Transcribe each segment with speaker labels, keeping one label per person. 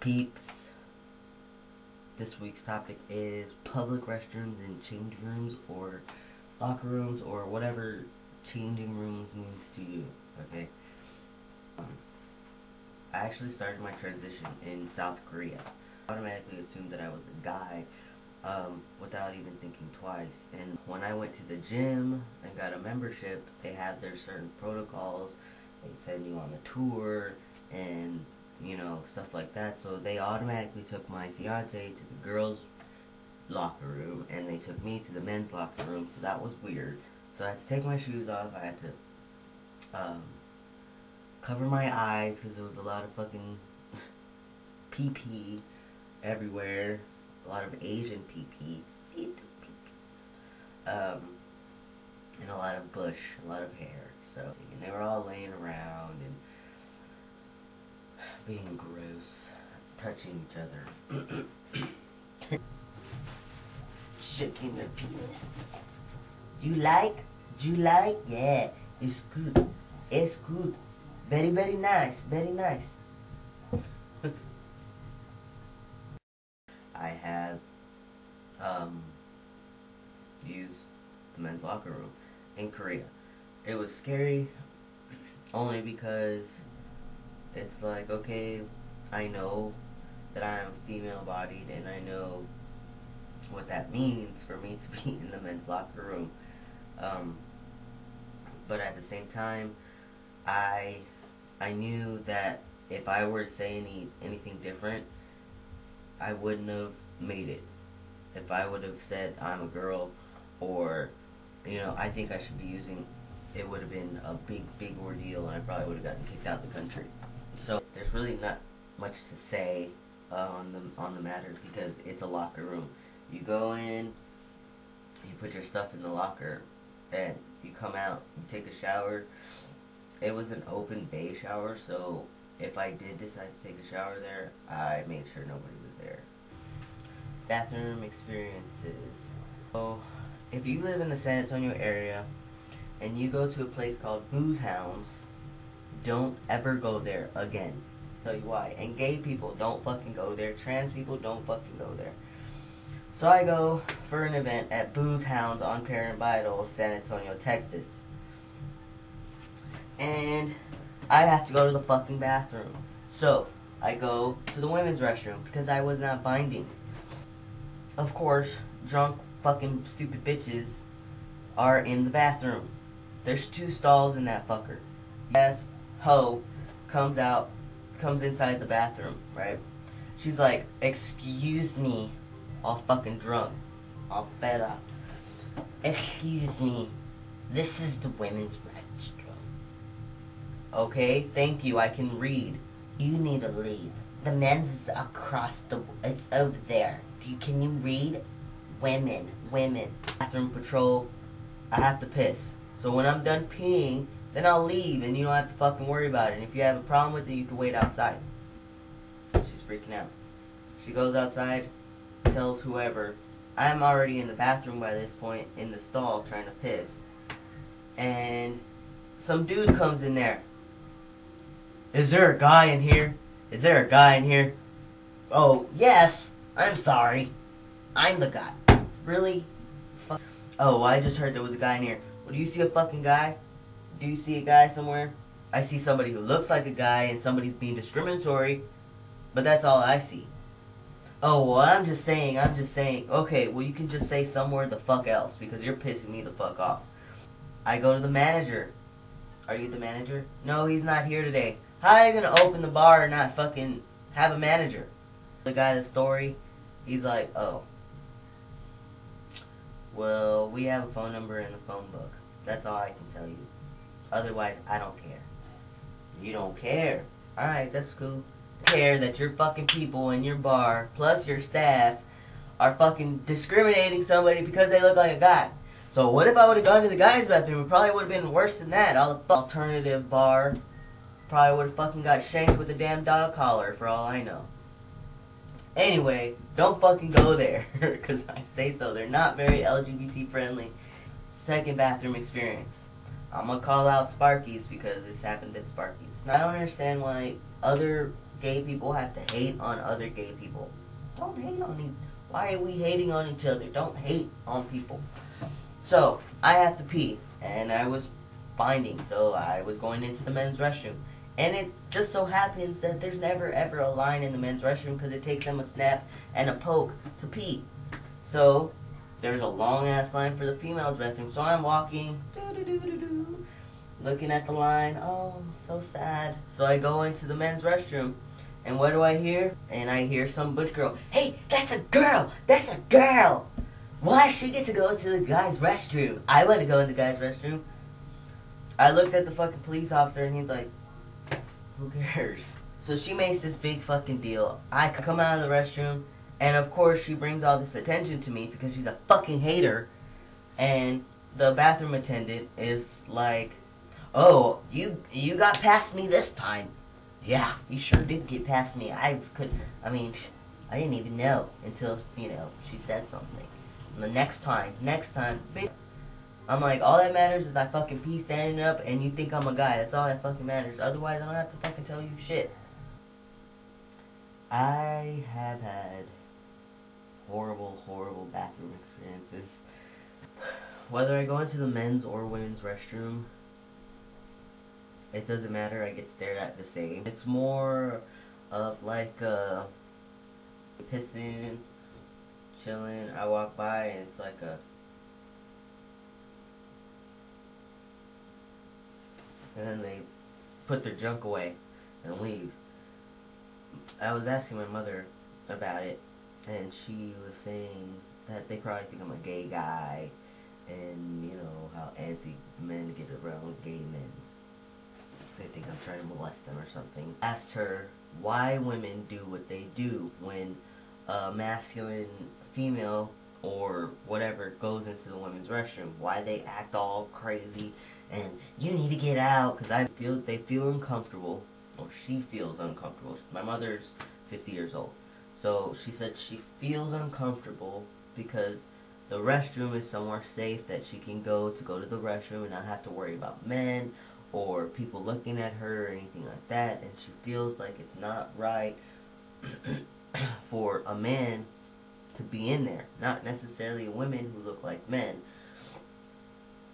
Speaker 1: peeps? This week's topic is public restrooms and change rooms or locker rooms or whatever changing rooms means to you, okay? I actually started my transition in South Korea. I automatically assumed that I was a guy without even thinking twice. And when I went to the gym and got a membership, they have their certain protocols. They send you on a tour and, you know, stuff like that. So they automatically took my fiance to the girls' locker room and they took me to the men's locker room. So that was weird. So I had to take my shoes off. I had to cover my eyes because there was a lot of fucking pee-pee everywhere. A lot of Asian pee-pee. And a lot of bush, a lot of hair. So, and they were all laying around and being gross, touching each other. Shaking their penis. You like? Yeah, it's good. It's good. Very, very nice. Very nice. I have used the men's locker room in Korea. It was scary only because it's like, okay, I know that I am female bodied and I know what that means for me to be in the men's locker room. But at the same time, I knew that if I were to say anything different, I wouldn't have made it. If I would have said I'm a girl or, you know, I think I should be using, it would have been a big ordeal and I probably would have gotten kicked out of the country. So there's really not much to say on the matter because it's a locker room. You go in, you put your stuff in the locker, and you come out, you take a shower. It was an open bay shower, so if I did decide to take a shower there, I made sure nobody was there. Bathroom experiences. So, if you live in the San Antonio area and you go to a place called Booze Hounds, don't ever go there again. I'll tell you why. And gay people, don't fucking go there. Trans people, don't fucking go there. So I go for an event at Booze Hounds on Parent Vital, San Antonio, Texas. And I have to go to the fucking bathroom. So I go to the women's restroom because I was not binding. Of course, drunk fucking stupid bitches are in the bathroom. There's 2 stalls in that fucker. Yes, hoe comes inside the bathroom, right? She's like, excuse me, all fucking drunk, all fed up. Excuse me, this is the women's restroom. Okay, thank you, I can read. You need to leave. The men's is across it's over there. Can you read? Women. Bathroom patrol, I have to piss. So when I'm done peeing, then I'll leave and you don't have to fucking worry about it. And if you have a problem with it, you can wait outside. She's freaking out. She goes outside, tells whoever. I'm already in the bathroom by this point, in the stall, trying to piss. And some dude comes in there. Is there a guy in here? Is there a guy in here? Oh, yes. I'm sorry. I'm the guy. Really? Fuck. Oh, I just heard there was a guy in here. Well, do you see a fucking guy? Do you see a guy somewhere? I see somebody who looks like a guy and somebody's being discriminatory, but that's all I see. Oh, well, I'm just saying. Okay, well, you can just say somewhere the fuck else because you're pissing me the fuck off. I go to the manager. Are you the manager? No, he's not here today. How are you gonna open the bar and not fucking have a manager? The guy, the story, he's like, oh, well, we have a phone number in the phone book. That's all I can tell you. Otherwise, I don't care. You don't care? Alright, that's cool. Care that your fucking people in your bar, plus your staff, are fucking discriminating somebody because they look like a guy. So what if I would have gone to the guy's bathroom? It probably would have been worse than that. All the alternative bar probably would have fucking got shanked with a damn dog collar for all I know. Anyway, don't fucking go there, because I say so. They're not very LGBT friendly. Second bathroom experience. I'm gonna call out Sparky's because this happened at Sparky's. Now, I don't understand why other gay people have to hate on other gay people. Don't hate on me. Why are we hating on each other? Don't hate on people. So, I have to pee, and I was binding, so I was going into the men's restroom. And it just so happens that there's never ever a line in the men's restroom because it takes them a snap and a poke to pee. So, there's a long ass line for the females' bathroom. So I'm walking, looking at the line. Oh, so sad. So I go into the men's restroom, and what do I hear? And I hear some butch girl. Hey, that's a girl. That's a girl. Why she get to go to the guy's restroom? I want to go in the guy's restroom. I looked at the fucking police officer, and he's like, who cares? So she makes this big fucking deal. I come out of the restroom, and of course she brings all this attention to me because she's a fucking hater. And the bathroom attendant is like, oh, you got past me this time. Yeah, you sure did get past me. I didn't even know until, she said something. And the next time, bitch. I'm like, all that matters is I fucking pee standing up and you think I'm a guy. That's all that fucking matters. Otherwise, I don't have to fucking tell you shit. I have had horrible, horrible bathroom experiences. Whether I go into the men's or women's restroom, it doesn't matter. I get stared at the same. It's more of like pissing, chilling. I walk by and it's like a... And then they put their junk away and leave. I was asking my mother about it, and she was saying that they probably think I'm a gay guy, and you know how antsy men get around gay men. They think I'm trying to molest them or something. Asked her why women do what they do when a masculine female or whatever goes into the women's restroom. Why they act all crazy and you need to get out, because they feel uncomfortable, or she feels uncomfortable. My mother's 50 years old, so she said she feels uncomfortable because the restroom is somewhere safe that she can go to the restroom and not have to worry about men or people looking at her or anything like that, and she feels like it's not right for a man to be in there, not necessarily women who look like men,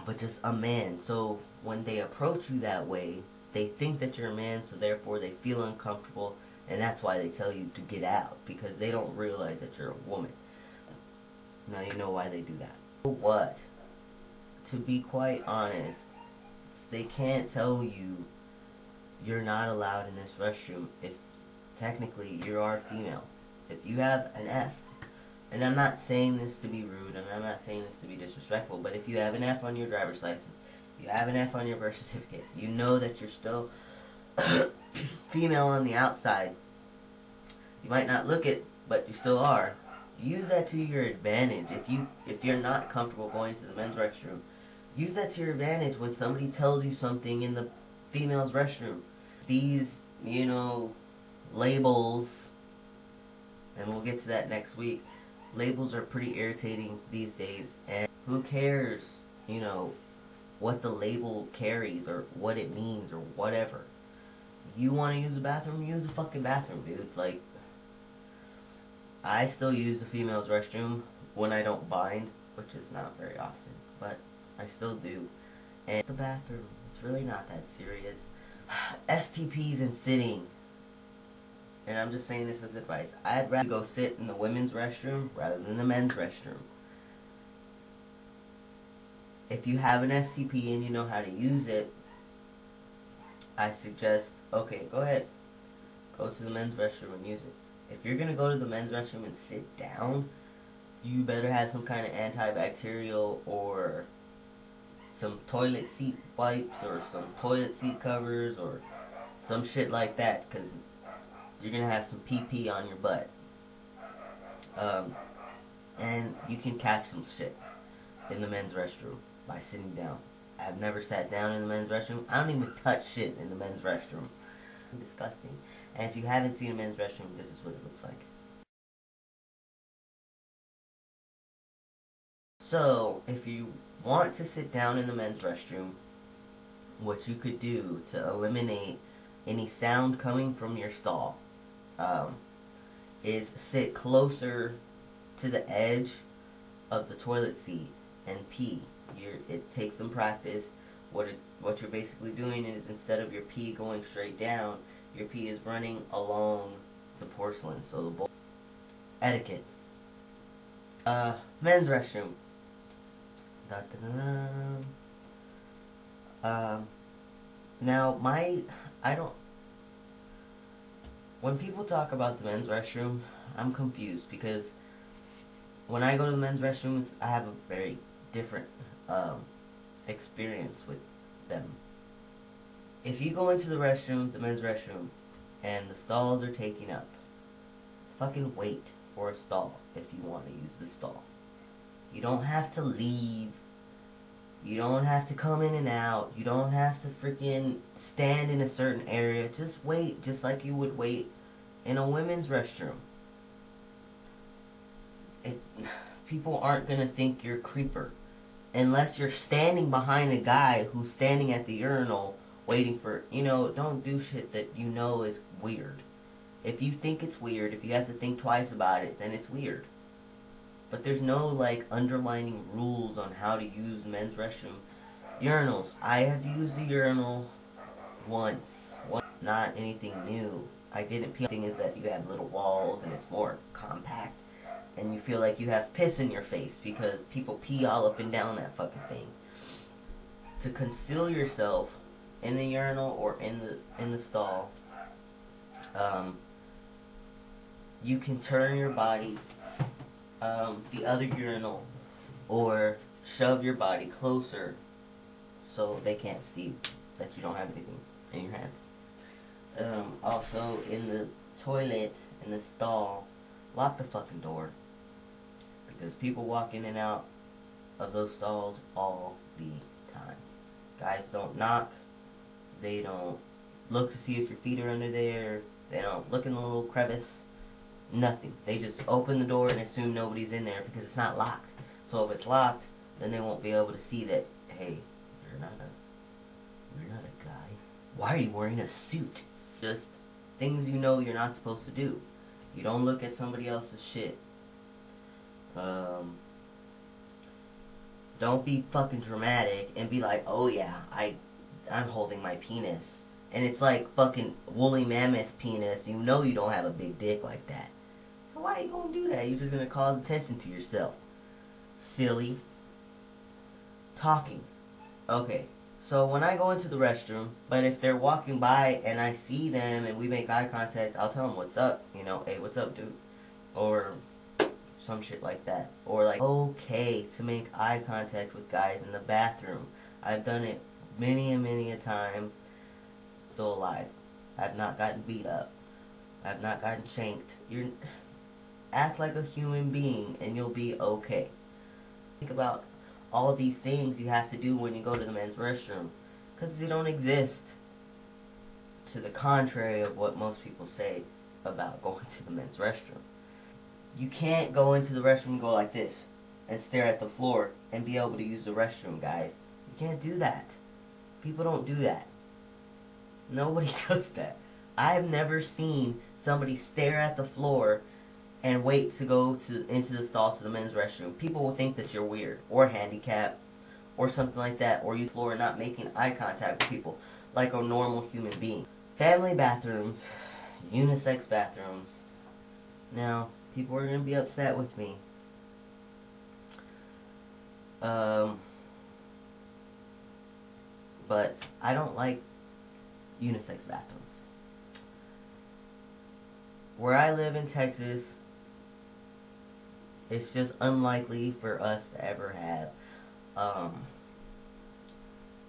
Speaker 1: but just a man. So when they approach you that way, they think that you're a man, so therefore they feel uncomfortable, and that's why they tell you to get out, because they don't realize that you're a woman. Now you know why they do that. What? To be quite honest, they can't tell you you're not allowed in this restroom if technically you are female. If you have an F, and I'm not saying this to be rude, and I'm not saying this to be disrespectful, but if you have an F on your driver's license, you have an F on your birth certificate, you know that you're still female on the outside. You might not look it, but you still are. Use that to your advantage. If you're not comfortable going to the men's restroom, use that to your advantage when somebody tells you something in the female's restroom. These, labels, and we'll get to that next week. Labels are pretty irritating these days, and who cares, what the label carries or what it means or whatever. You want to use the bathroom, use the fucking bathroom, dude. Like, I still use the female's restroom when I don't bind, which is not very often, but I still do. And the bathroom, it's really not that serious. STPs and sitting. And I'm just saying this as advice. I'd rather go sit in the women's restroom rather than the men's restroom. If you have an STP and you know how to use it, I suggest, okay, go ahead. Go to the men's restroom and use it. If you're going to go to the men's restroom and sit down, you better have some kind of antibacterial or some toilet seat wipes or some toilet seat covers or some shit like that, because you're going to have some pee on your butt. And you can catch some shit in the men's restroom by sitting down. I've never sat down in the men's restroom. I don't even touch shit in the men's restroom. Disgusting. And if you haven't seen a men's restroom, this is what it looks like. So, if you want to sit down in the men's restroom, what you could do to eliminate any sound coming from your stall um, is sit closer to the edge of the toilet seat and pee. It takes some practice. What you're basically doing is, instead of your pee going straight down, your pee is running along the porcelain. So the bowl. Etiquette. Men's restroom. Da, da, da, da. Now I don't. When people talk about the men's restroom, I'm confused because when I go to the men's restrooms, I have a very different experience with them. If you go into the restroom, the men's restroom, and the stalls are taking up, fucking wait for a stall if you want to use the stall. You don't have to leave. You don't have to come in and out. You don't have to freaking stand in a certain area. Just wait, just like you would wait in a women's restroom. People aren't gonna think you're a creeper unless you're standing behind a guy who's standing at the urinal waiting for, don't do shit that you know is weird. If you think it's weird, if you have to think twice about it, then it's weird. But there's no, like, underlining rules on how to use men's restroom urinals. I have used the urinal once. Not anything new. I didn't pee. The thing is that you have little walls and it's more compact. And you feel like you have piss in your face because people pee all up and down that fucking thing. To conceal yourself in the urinal or in the stall, you can turn your body the other urinal or shove your body closer so they can't see that you don't have anything in your hands. Also, in the toilet, in the stall, lock the fucking door. Because people walk in and out of those stalls all the time. Guys don't knock. They don't look to see if your feet are under there. They don't look in the little crevice. Nothing. They just open the door and assume nobody's in there because it's not locked. So if it's locked, then they won't be able to see that, hey, you're not a guy. Why are you wearing a suit? Just things you know you're not supposed to do. You don't look at somebody else's shit. Don't be fucking dramatic and be like, oh yeah, I'm holding my penis. And it's like fucking woolly mammoth penis. You know you don't have a big dick like that. So why are you gonna do that? You're just gonna cause attention to yourself. Silly. Talking. Okay, so when I go into the restroom, but if they're walking by and I see them and we make eye contact, I'll tell them what's up. Hey, what's up, dude? Or some shit like that. Or like, okay to make eye contact with guys in the bathroom. I've done it many and many a times. Still alive. I've not gotten beat up. I've not gotten shanked. Act like a human being and you'll be okay. Think about all these things you have to do when you go to the men's restroom, because they don't exist, to the contrary of what most people say about going to the men's restroom. You can't go into the restroom and go like this and stare at the floor and be able to use the restroom, guys. You can't do that. People don't do that. Nobody does that. I've never seen somebody stare at the floor and wait to go into the stall to the men's restroom. People will think that you're weird or handicapped or something like that, or you floor not making eye contact with people like a normal human being. Family bathrooms, unisex bathrooms. Now, people are going to be upset with me. But I don't like unisex bathrooms. Where I live in Texas, it's just unlikely for us to ever have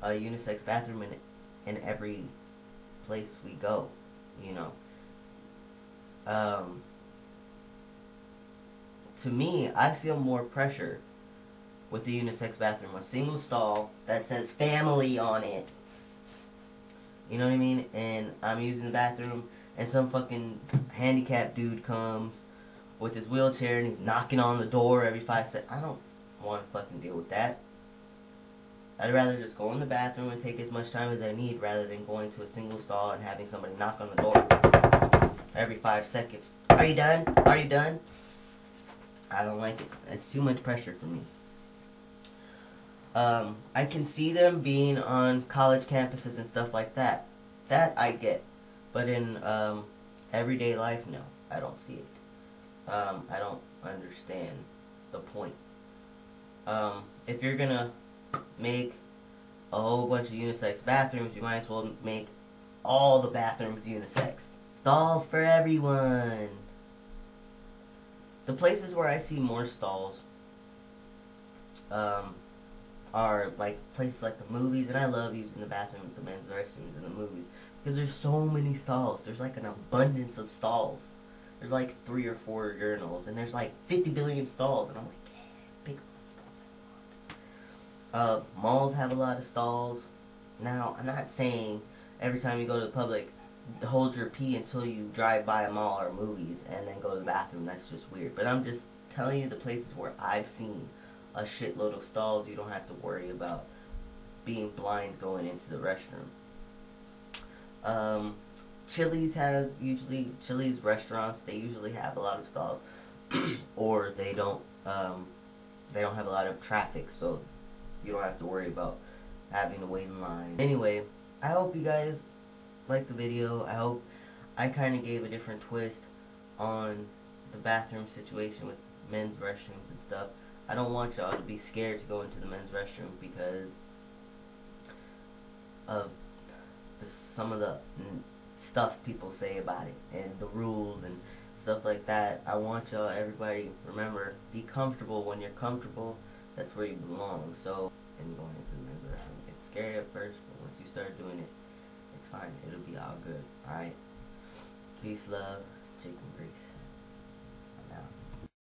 Speaker 1: a unisex bathroom in every place we go, To me, I feel more pressure with the unisex bathroom. A single stall that says family on it. You know what I mean? And I'm using the bathroom and some fucking handicapped dude comes with his wheelchair and he's knocking on the door every 5 seconds. I don't want to fucking deal with that. I'd rather just go in the bathroom and take as much time as I need rather than going to a single stall and having somebody knock on the door every 5 seconds. Are you done? Are you done? I don't like it. It's too much pressure for me. I can see them being on college campuses and stuff like that. That I get. But in everyday life, no, I don't see it. I don't understand the point. If you're gonna make a whole bunch of unisex bathrooms, you might as well make all the bathrooms unisex. Stalls for everyone. The places where I see more stalls are like places like the movies, and I love using the bathroom, the men's restrooms in the movies, because there's so many stalls. There's like an abundance of stalls. There's like 3 or 4 urinals, and there's like 50 billion stalls, and I'm like, yeah, pick what stalls I want. Malls have a lot of stalls. Now, I'm not saying every time you go to the public, hold your pee until you drive by a mall or movies and then go to the bathroom. That's just weird. But I'm just telling you the places where I've seen a shitload of stalls. You don't have to worry about being blind going into the restroom. Chili's restaurants, they usually have a lot of stalls, or they don't have a lot of traffic, so you don't have to worry about having to wait in line. Anyway, I hope you guys liked the video. I hope I kind of gave a different twist on the bathroom situation with men's restrooms and stuff. I don't want y'all to be scared to go into the men's restroom because of some of the stuff people say about it and the rules and stuff like that. I want y'all, everybody, remember, be comfortable. When you're comfortable, that's where you belong. So, and going into the men's restroom, it's scary at first, but once you start doing it, it's fine. It'll be all good. Alright? Peace, love, chicken grease.